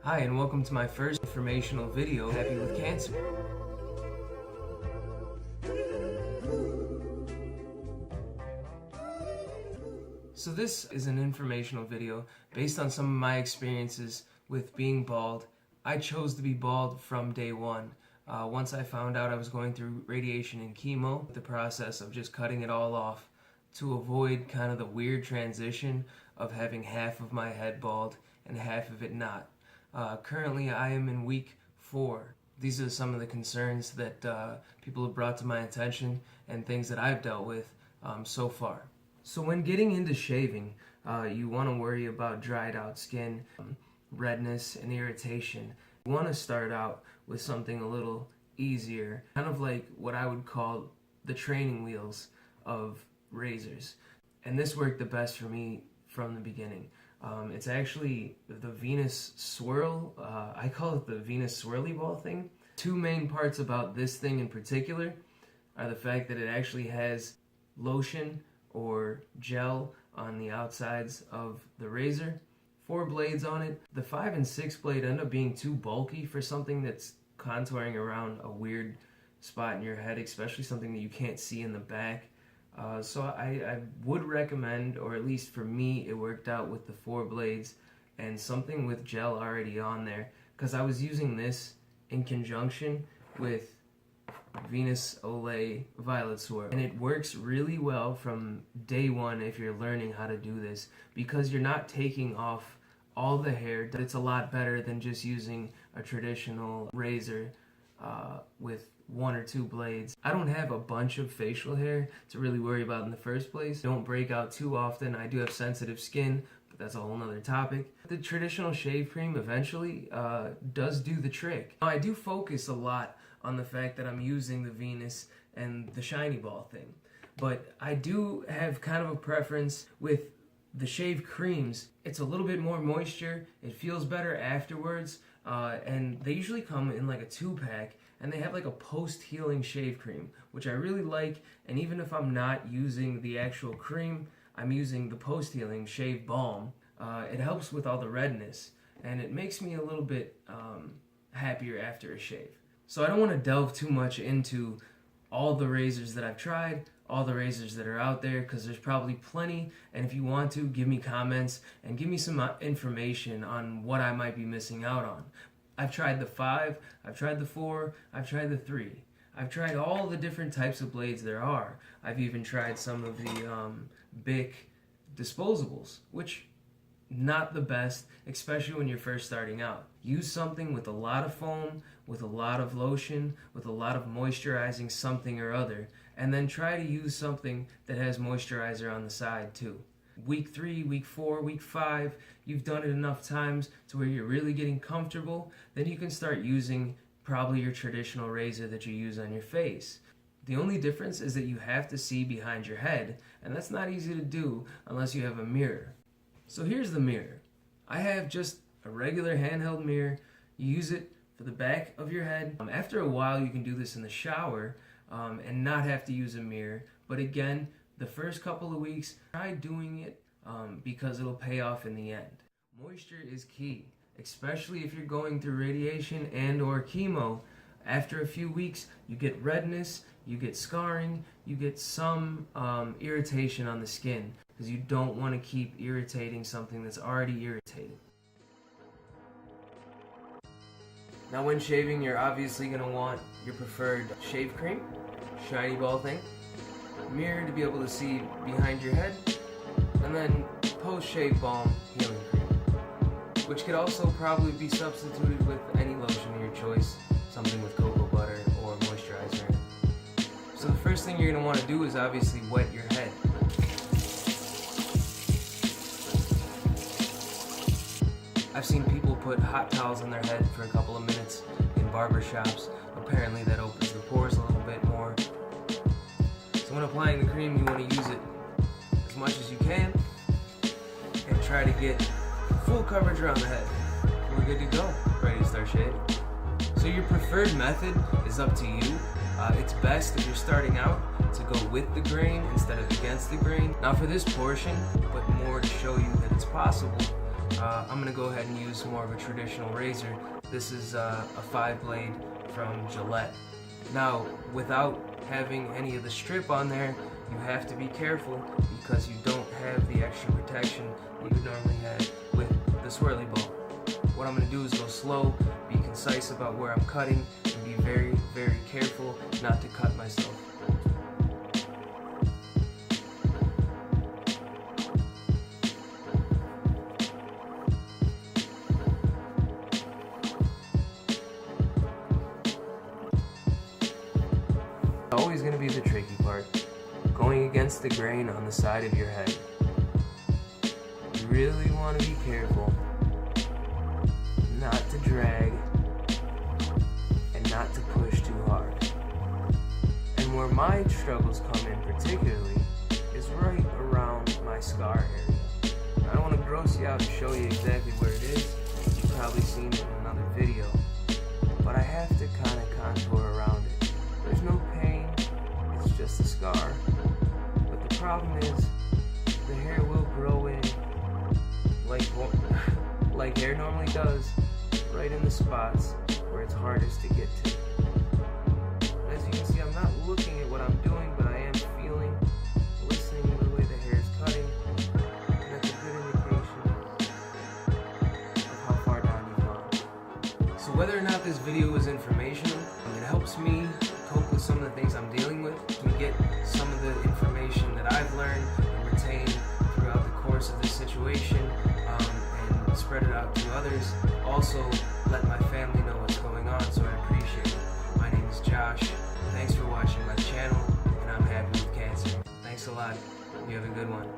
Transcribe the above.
Hi, and welcome to my first informational video, Happy with Cancer. So this is an informational video based on some of my experiences with being bald. I chose to be bald from day one. Once I found out I was going through radiation and chemo, the process of just cutting it all off to avoid kind of the weird transition of having half of my head bald and half of it not. Currently, I am in week 4. These are some of the concerns that people have brought to my attention and things that I've dealt with so far. So when getting into shaving, you want to worry about dried out skin, redness, and irritation. You want to start out with something a little easier, kind of like what I would call the training wheels of razors. And this worked the best for me from the beginning. It's actually the Venus Swirl. I call it the Venus Swirly Ball thing. Two main parts about this thing in particular are the fact that it actually has lotion or gel on the outsides of the razor. 4 blades on it. The 5 and 6 blade end up being too bulky for something that's contouring around a weird spot in your head, especially something that you can't see in the back. So I would recommend, or at least for me, it worked out with the 4 blades and something with gel already on there, because I was using this in conjunction with Venus Olay Violet Swirl, and it works really well from day one if you're learning how to do this, because you're not taking off all the hair. It's a lot better than just using a traditional razor with 1 or 2 blades. I don't have a bunch of facial hair to really worry about in the first place. Don't break out too often. I do have sensitive skin, but that's a whole nother topic. The traditional shave cream eventually does do the trick. Now, I do focus a lot on the fact that I'm using the Venus and the shiny ball thing, but I do have kind of a preference with the shave creams. It's a little bit more moisture, it feels better afterwards, and they usually come in like a 2-pack, and they have like a post-healing shave cream, which I really like. And even if I'm not using the actual cream, I'm using the post-healing shave balm. It helps with all the redness, and it makes me a little bit happier after a shave. So I don't want to delve too much into all the razors that I've tried, all the razors that are out there, because there's probably plenty. And if you want to, give me comments and give me some information on what I might be missing out on. I've tried the 5, I've tried the 4, I've tried the 3. I've tried all the different types of blades there are. I've even tried some of the Bic disposables, which not the best, especially when you're first starting out. Use something with a lot of foam, with a lot of lotion, with a lot of moisturizing something or other, and then try to use something that has moisturizer on the side too. Week 3, week 4, week 5, you've done it enough times to where you're really getting comfortable, then you can start using probably your traditional razor that you use on your face. The only difference is that you have to see behind your head, and that's not easy to do unless you have a mirror. So here's the mirror. I have just a regular handheld mirror. You use it for the back of your head. After a while, you can do this in the shower and not have to use a mirror. But again, the first couple of weeks, try doing it because it'll pay off in the end. Moisture is key, especially if you're going through radiation and or chemo. After a few weeks, you get redness, you get scarring, you get some irritation on the skin, because you don't want to keep irritating something that's already irritated. Now when shaving, you're obviously going to want your preferred shave cream, shiny ball thing, mirror to be able to see behind your head, and then post-shave balm healing cream, which could also probably be substituted with any lotion of your choice, something with cocoa butter or moisturizer in it. So the first thing you're going to want to do is obviously wet your head. I've seen people put hot towels on their head for a couple of minutes in barber shops. Apparently that opens the pores a little bit more. So when applying the cream, you want to use it as much as you can and try to get full coverage around the head. We're good to go, ready to start shaving. So your preferred method is up to you. It's best if you're starting out to go with the grain instead of against the grain. Now for this portion, but more to show you that it's possible, I'm going to go ahead and use more of a traditional razor. This is a 5-blade from Gillette. Now, without having any of the strip on there, you have to be careful because you don't have the extra protection that you would normally have with the swirly ball. What I'm going to do is go slow, be concise about where I'm cutting, and be very, very careful not to cut myself. Always going to be the tricky part, going against the grain on the side of your head. You really want to be careful not to drag and not to push too hard. And where my struggles come in particularly is right around my scar area. I don't want to gross you out and show you exactly where it is. You've probably seen it in another video. But I have to kind of contour around it. There's no pain, it's just a scar. But the problem is, the hair will grow in like hair normally does, right in the spots where it's hardest to get to. As you can see, I'm not looking at what I'm doing, but I am feeling, listening to the way the hair is cutting, and that's a good indication of how far down you've gone. So whether or not this video is informational, it helps me cope with some of the things I'm dealing with, to get some of the information that I've learned and retained throughout the course of this situation, and spread it out to others. Also, let my family know what's going on, so I appreciate it. My name is Josh. Thanks for watching my channel, and I'm happy with cancer. Thanks a lot. You have a good one.